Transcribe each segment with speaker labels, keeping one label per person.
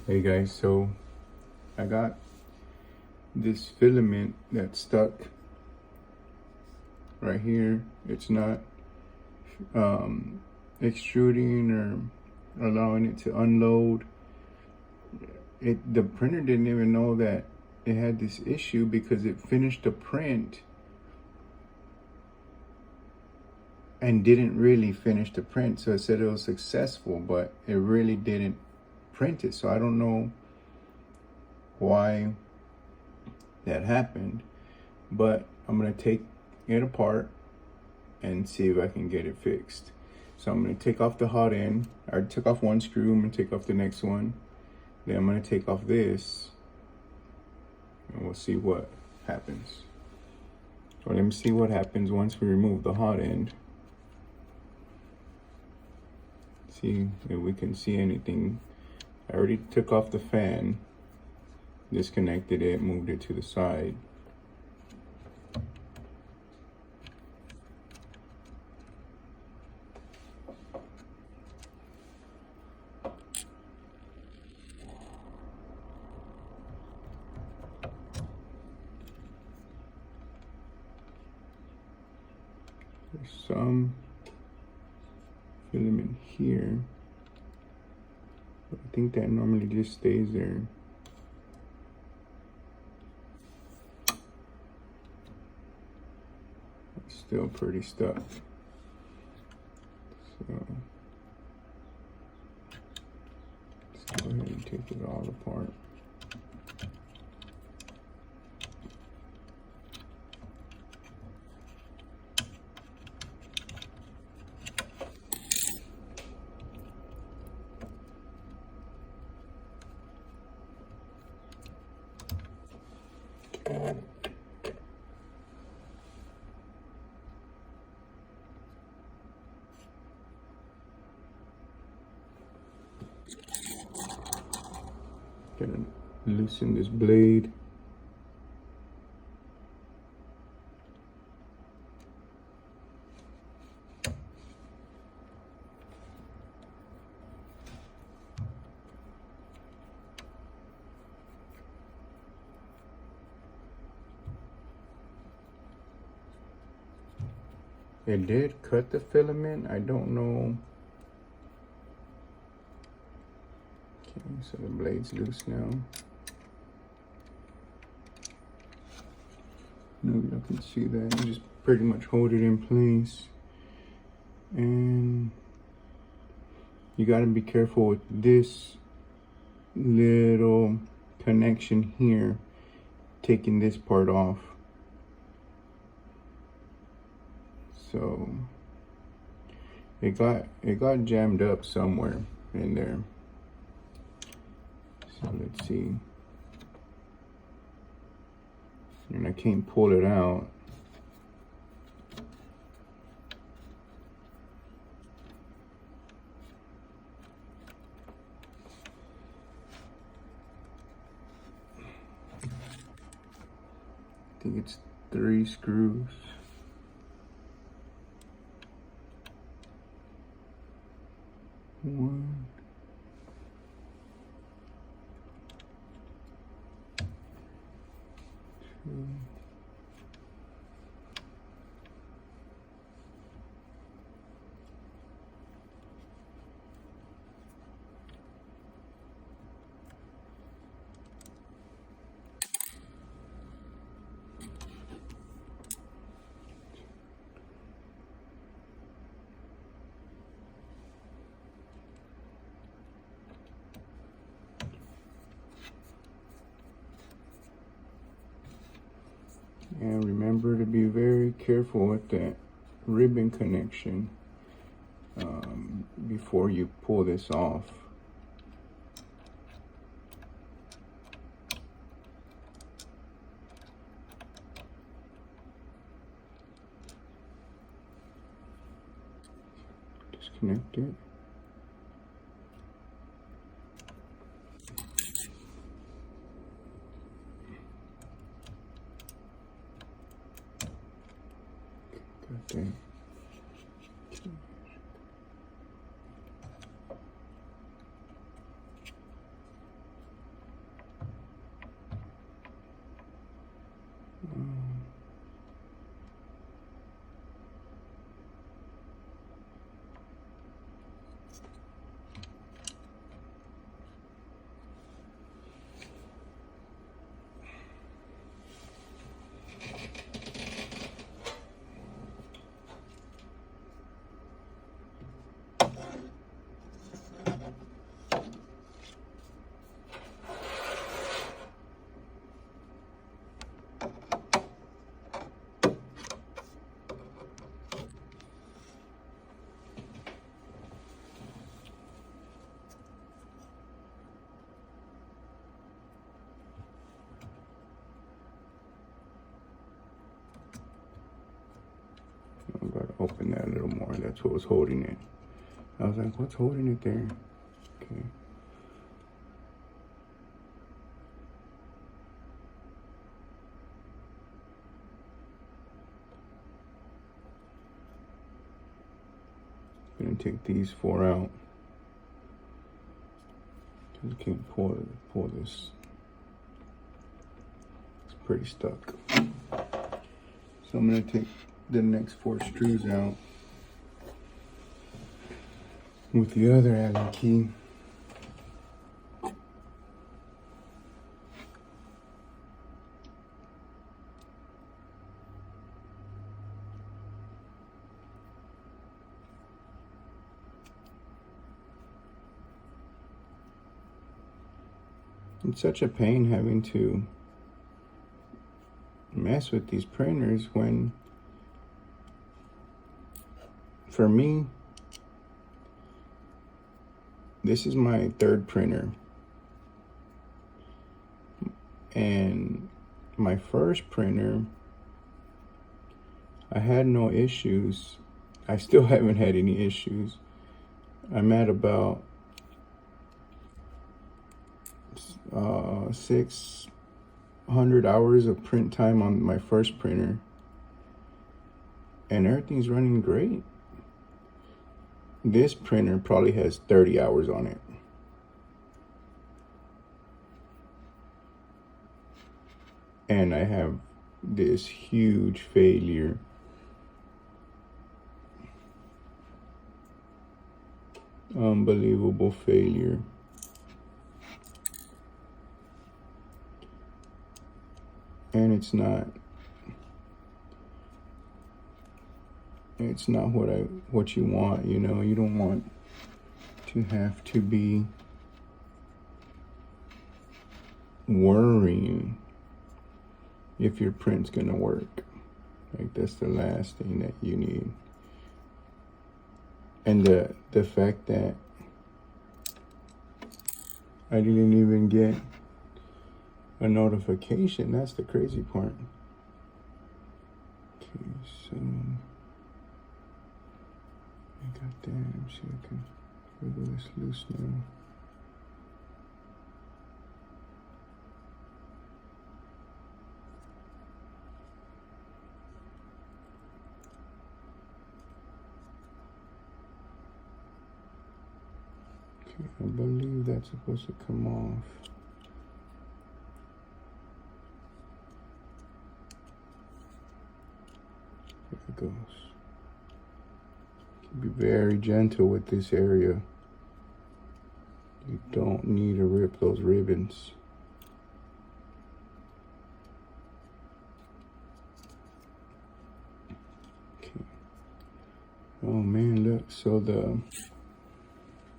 Speaker 1: Hey guys, so I got this filament that's stuck right here. It's not extruding or allowing it to unload. The printer didn't even know that it had this issue because it finished the print and didn't really finish the print. So it said it was successful, but it really didn't print it. So I don't know why that happened, but I'm gonna take it apart and see if I can get it fixed. So I'm gonna take off the hot end. I already took off one screw. I'm gonna take off the next one. Then I'm gonna take off this and we'll see what happens. So let me see what happens once we remove the hot end. See if we can see anything. I already took off the fan, disconnected it, moved it to the side. There's some filament here, but I think that normally just stays there. It's still pretty stuck. So let's go ahead and take it all apart. Gonna loosen this blade. It did cut the filament. I don't know. Okay, so the blade's loose now. No, you can see that. You just pretty much hold it in place. And you gotta be careful with this little connection here, taking this part off. So it got jammed up somewhere in there. So let's see. And I can't pull it out. I think it's 3 screws. One, two, and remember to be very careful with that ribbon connection before you pull this off. Disconnect it. Got that. that's what was holding it. I was like, what's holding it there? Okay. I'm gonna take these 4 out. I can't pull this. It's pretty stuck. So I'm gonna take the next 4 screws out with the other Allen key. It's such a pain having to mess with these printers when, for me, this is my 3rd printer. And my first printer, I had no issues. I still haven't had any issues. I'm at about 600 hours of print time on my first printer, and everything's running great. This printer probably has 30 hours on it. And I have this huge failure. Unbelievable failure. And it's not what you want, you know. You don't want to have to be worrying if your print's gonna work. Like, that's the last thing that you need. And the fact that I didn't even get a notification, that's the crazy part. Okay, so I got that. See if I can wiggle this loose now. Okay, I believe that's supposed to come off. There it goes. Be very gentle with this area. You don't need to rip those ribbons. Okay. Oh man, look, so the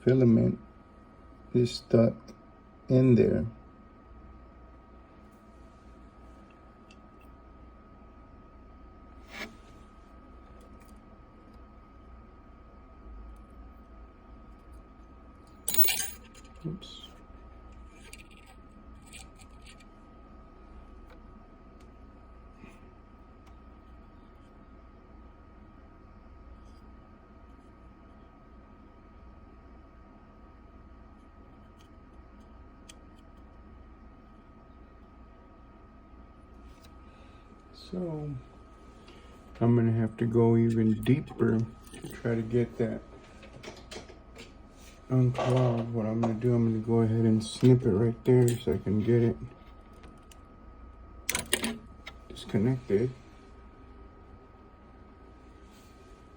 Speaker 1: filament is stuck in there. Oops. So I'm gonna have to go even deeper to try to get that unclogged. What I'm gonna do, I'm gonna go ahead and snip it right there so I can get it disconnected.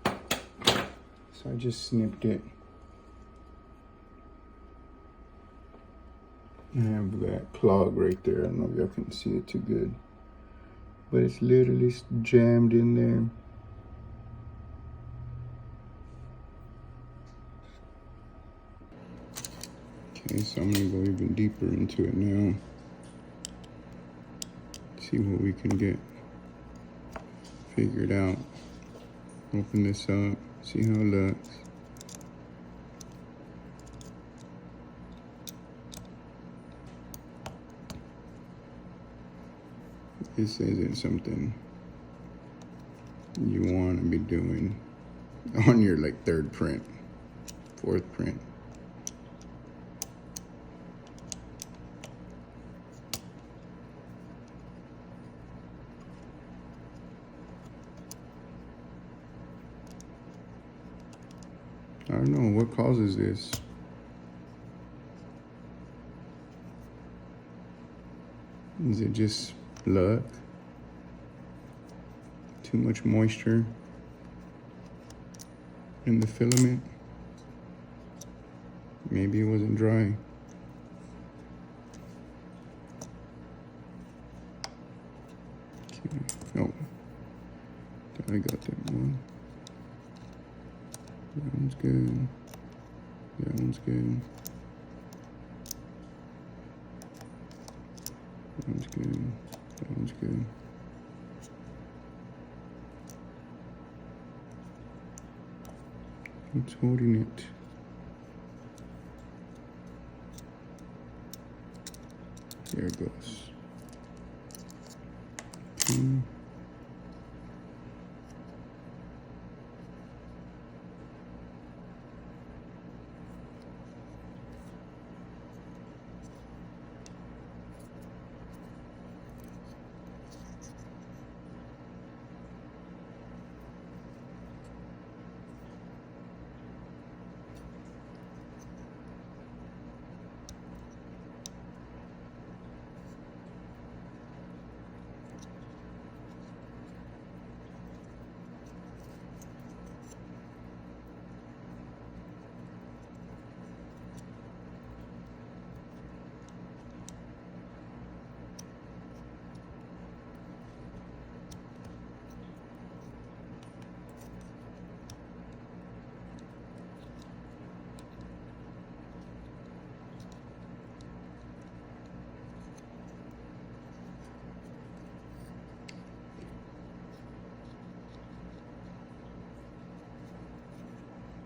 Speaker 1: So I just snipped it. I have that clog right there. I don't know if y'all can see it too good, but it's literally jammed in there. Okay, so I'm gonna go even deeper into it now. See what we can get figured out. Open this up, see how it looks. This isn't something you want to be doing. on your like third print, fourth print. I don't know what causes this. Is it just luck? Too much moisture in the filament? Maybe it wasn't dry. Okay. Oh, I got that one. That one's good. That one's good. That one's good. That one's good. What's holding it? There it goes. Okay.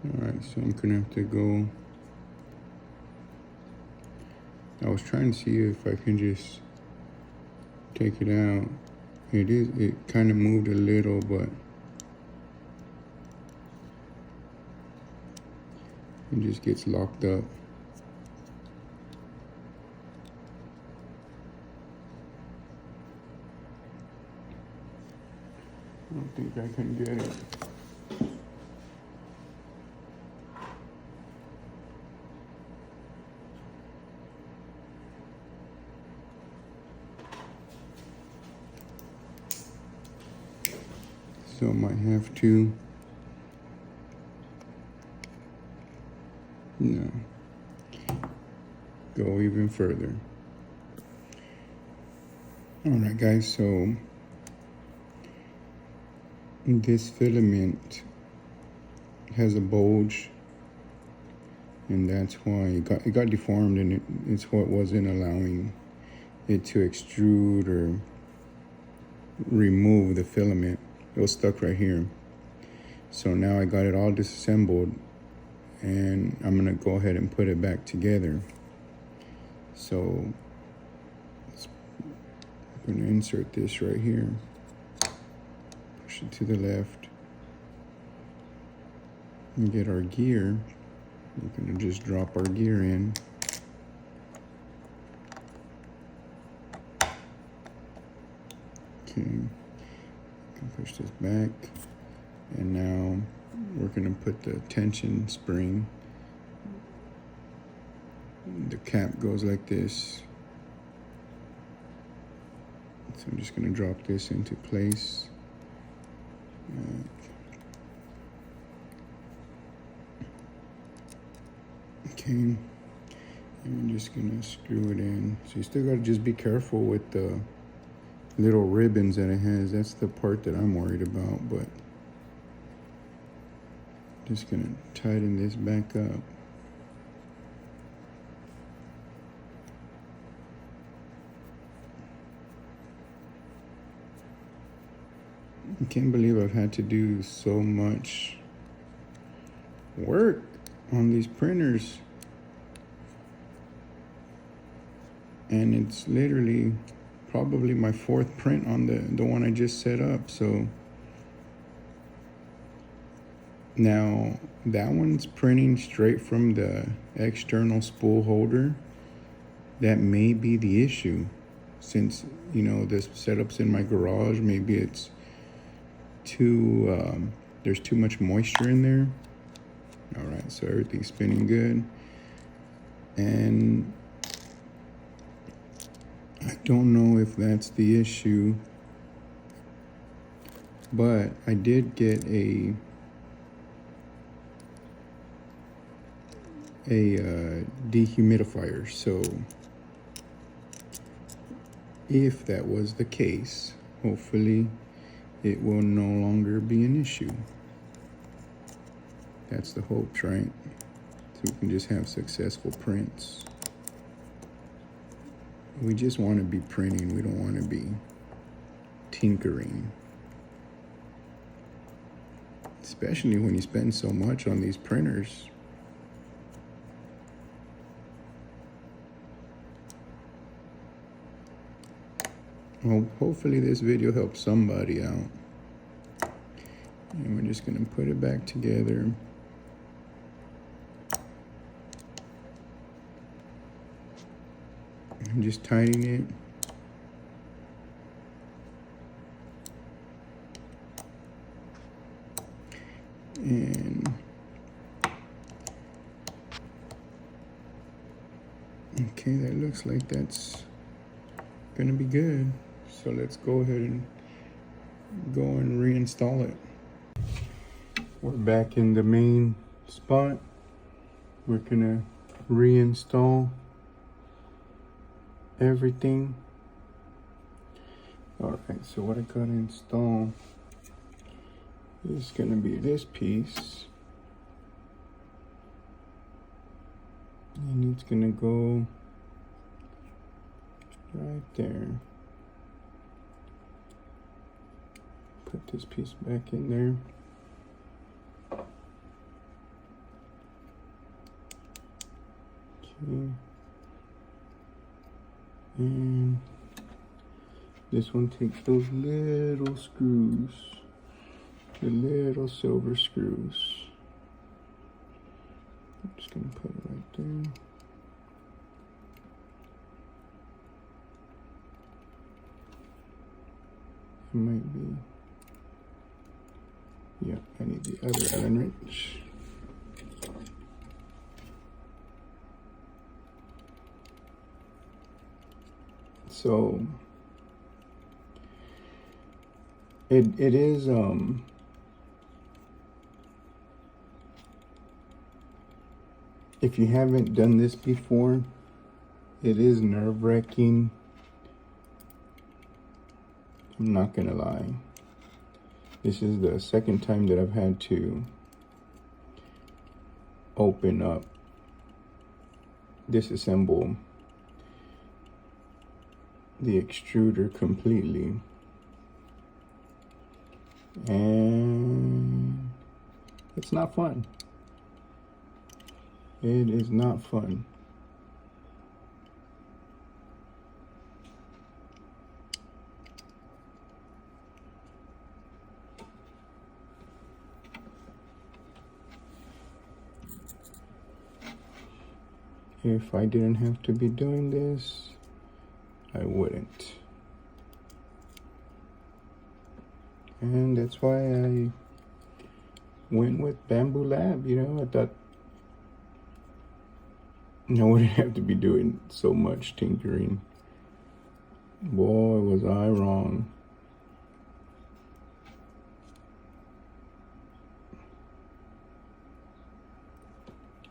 Speaker 1: All right, so I'm gonna have to go. I was trying to see if I can just take it out. It kind of moved a little, but it just gets locked up. I don't think I can get it. So I might have to, go even further. All right, guys, so this filament has a bulge, and that's why it got deformed, and it's what wasn't allowing it to extrude or remove the filament. It was stuck right here. So now I got it all disassembled, and I'm gonna go ahead and put it back together. So I'm gonna insert this right here, push it to the left, and get our gear. We're gonna just drop our gear in. Okay. Push this back, and now we're going to put the tension spring. The cap goes like this, so I'm just going to drop this into place. Okay, and I'm just going to screw it in. So you still got to just be careful with the little ribbons that it has. That's the part that I'm worried about, but just gonna tighten this back up. I can't believe I've had to do so much work on these printers, and it's literally probably my fourth print on the one I just set up. So Now, that one's printing straight from the external spool holder. That may be the issue. Since, you know, this setup's in my garage, maybe it's too, there's too much moisture in there. All right, so everything's spinning good. And I don't know if that's the issue, but I did get a dehumidifier. So if that was the case, hopefully it will no longer be an issue. That's the hopes, right? So we can just have successful prints. We just want to be printing. We don't want to be tinkering. Especially when you spend so much on these printers. Well, hopefully this video helps somebody out. And we're just gonna put it back together. I'm just tightening it. And okay, that looks like that's gonna be good. So let's go ahead and reinstall it. We're back in the main spot. We're gonna reinstall everything. All right, so what I gotta install is gonna be this piece. And it's gonna go right there. Put this piece back in there. Okay. And this one takes those little screws, the little silver screws. I'm just gonna put it right there. It might be. Yeah, I need the other Allen wrench. So it is if you haven't done this before, it is nerve-wracking. I'm not gonna lie. This is the second time that I've had to open up, disassemble the extruder completely. And it's not fun. It is not fun. If I didn't have to be doing this, I wouldn't. And that's why I went with Bambu Lab, you know. I thought I wouldn't have to be doing so much tinkering. Boy, was I wrong.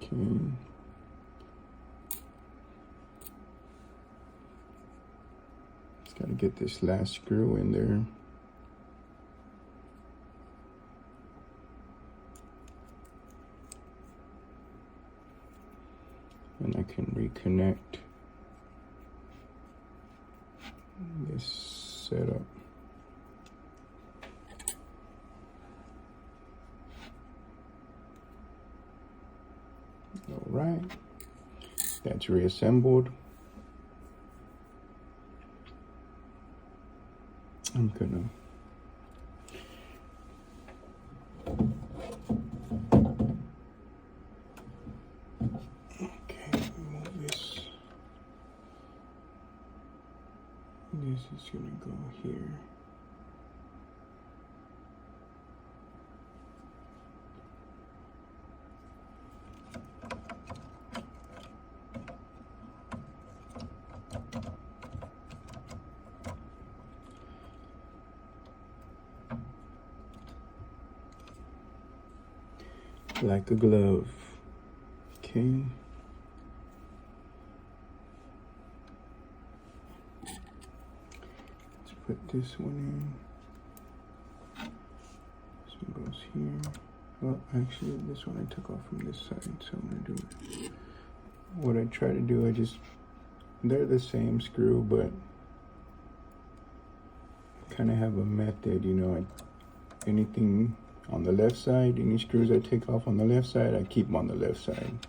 Speaker 1: Okay. Just gotta get this last screw in there. And I can reconnect this setup. All right, that's reassembled. I'm gonna This is gonna go here. Like a glove. Okay. Let's put this one in. This one goes here. Well, actually, this one I took off from this side, so I'm gonna do it. What I try to do, they're the same screw, but kind of have a method, you know, anything on the left side, any screws I take off on the left side, I keep them on the left side.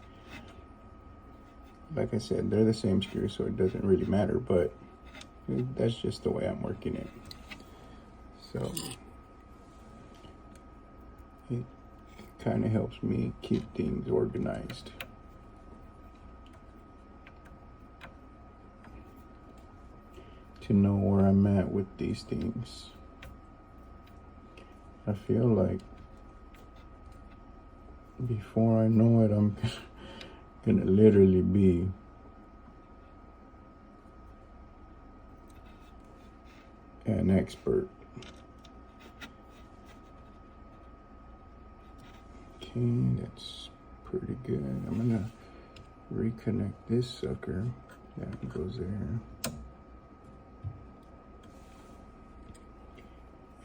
Speaker 1: Like I said, they're the same screw, so it doesn't really matter, but that's just the way I'm working it. So it kind of helps me keep things organized. To know where I'm at with these things. I feel like before I know it, I'm gonna literally be an expert. Okay, that's pretty good. I'm gonna reconnect this sucker. That goes there.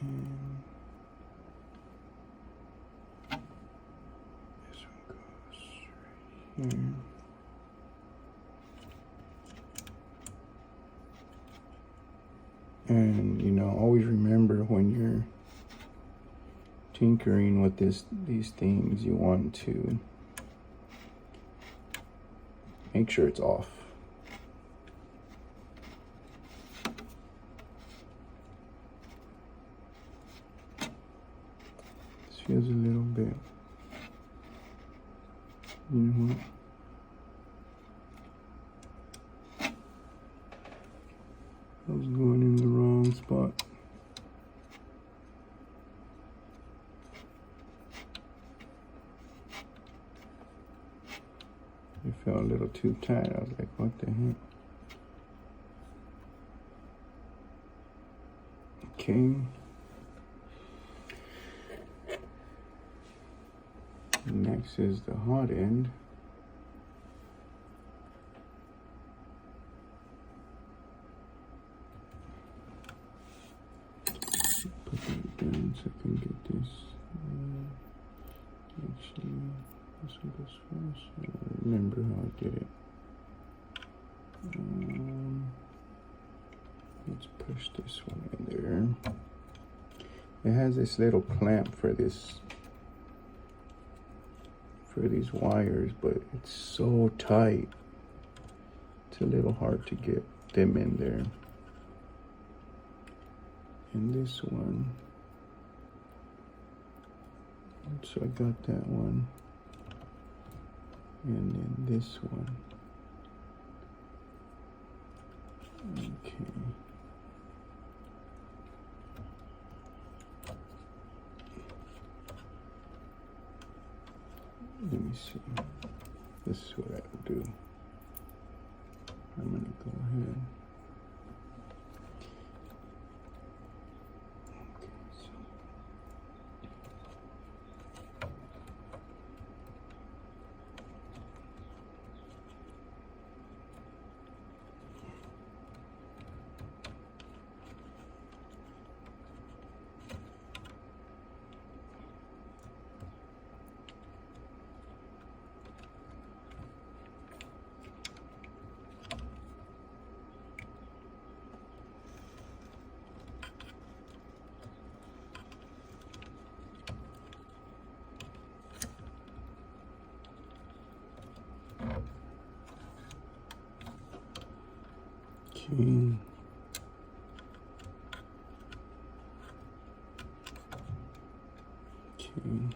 Speaker 1: And this one goes right here. And you know, always remember when you're tinkering with these things, you want to make sure it's off. This feels a little bit, you know what? I was going in the wrong spot. It felt a little too tight. I was like, what the heck? Okay. Next is the hot end. Put that down so I can get this. Actually, this one goes first. I don't remember how I did it. Let's push this one in there. It has this little clamp for these wires, but it's so tight. It's a little hard to get them in there. And this one, so I got that one. And then this one. Okay. Let me see. This is what I will do. I'm gonna go ahead. Okay. Okay.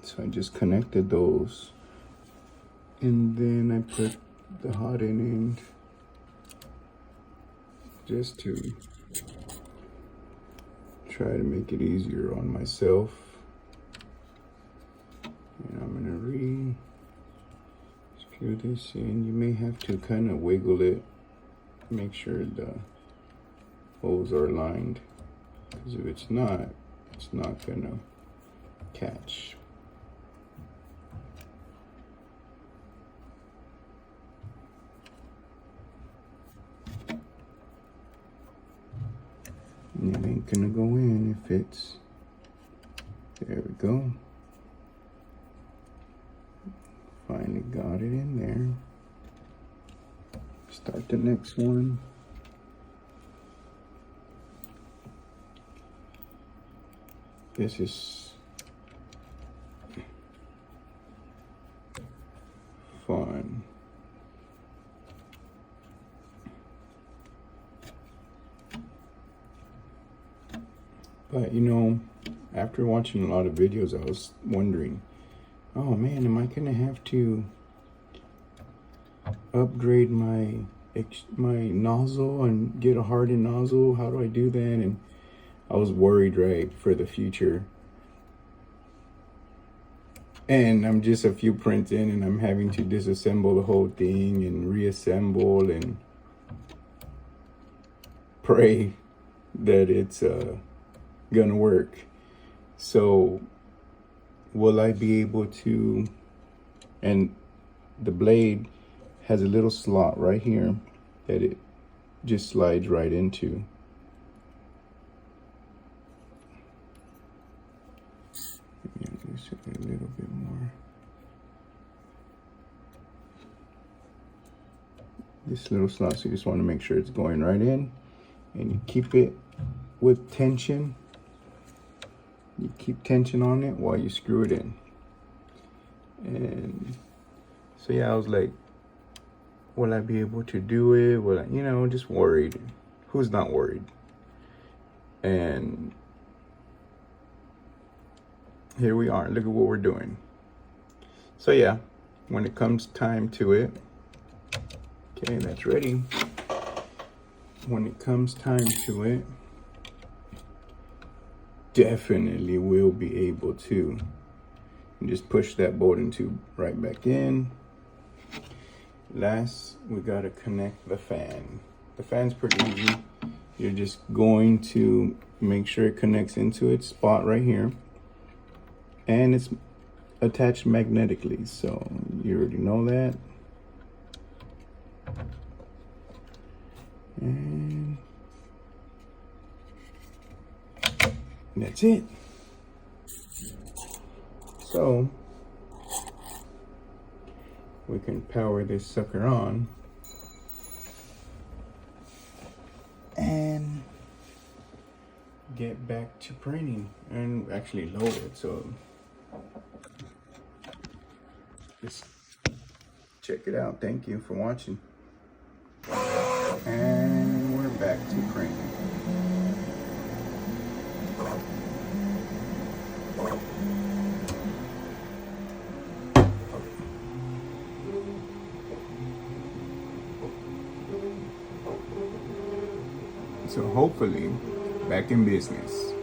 Speaker 1: So I just connected those, and then I put the hot end in just to try to make it easier on myself. And I'm gonna screw this in. You may have to kind of wiggle it, make sure the holes are aligned, because if it's not gonna catch. And it ain't gonna go in if it's, there we go. Finally got it in there. Start the next one. This is fun. But you know, after watching a lot of videos, I was wondering, oh man, am I gonna have to upgrade my nozzle and get a hardened nozzle? How do I do that? And I was worried, right, for the future. And I'm just a few prints in, and I'm having to disassemble the whole thing and reassemble and pray that it's gonna work. So will I be able to, and the blade has a little slot right here that it just slides right into. A little bit more. This little slot, so you just want to make sure it's going right in, and you keep it with tension. You keep tension on it while you screw it in. And so yeah, I was like, will I be able to do it? Will I, you know, just worried. Who's not worried? And here we are. Look at what we're doing. So yeah, when it comes time to it, okay, that's ready. When it comes time to it, definitely will be able to. And just push that bolting tube right back in. Last, we gotta connect the fan. The fan's pretty easy. You're just going to make sure it connects into its spot right here. And it's attached magnetically, so you already know that. And that's it. So we can power this sucker on and get back to printing and actually load it. So just check it out. Thank you for watching. And we're back to printing. So hopefully back in business.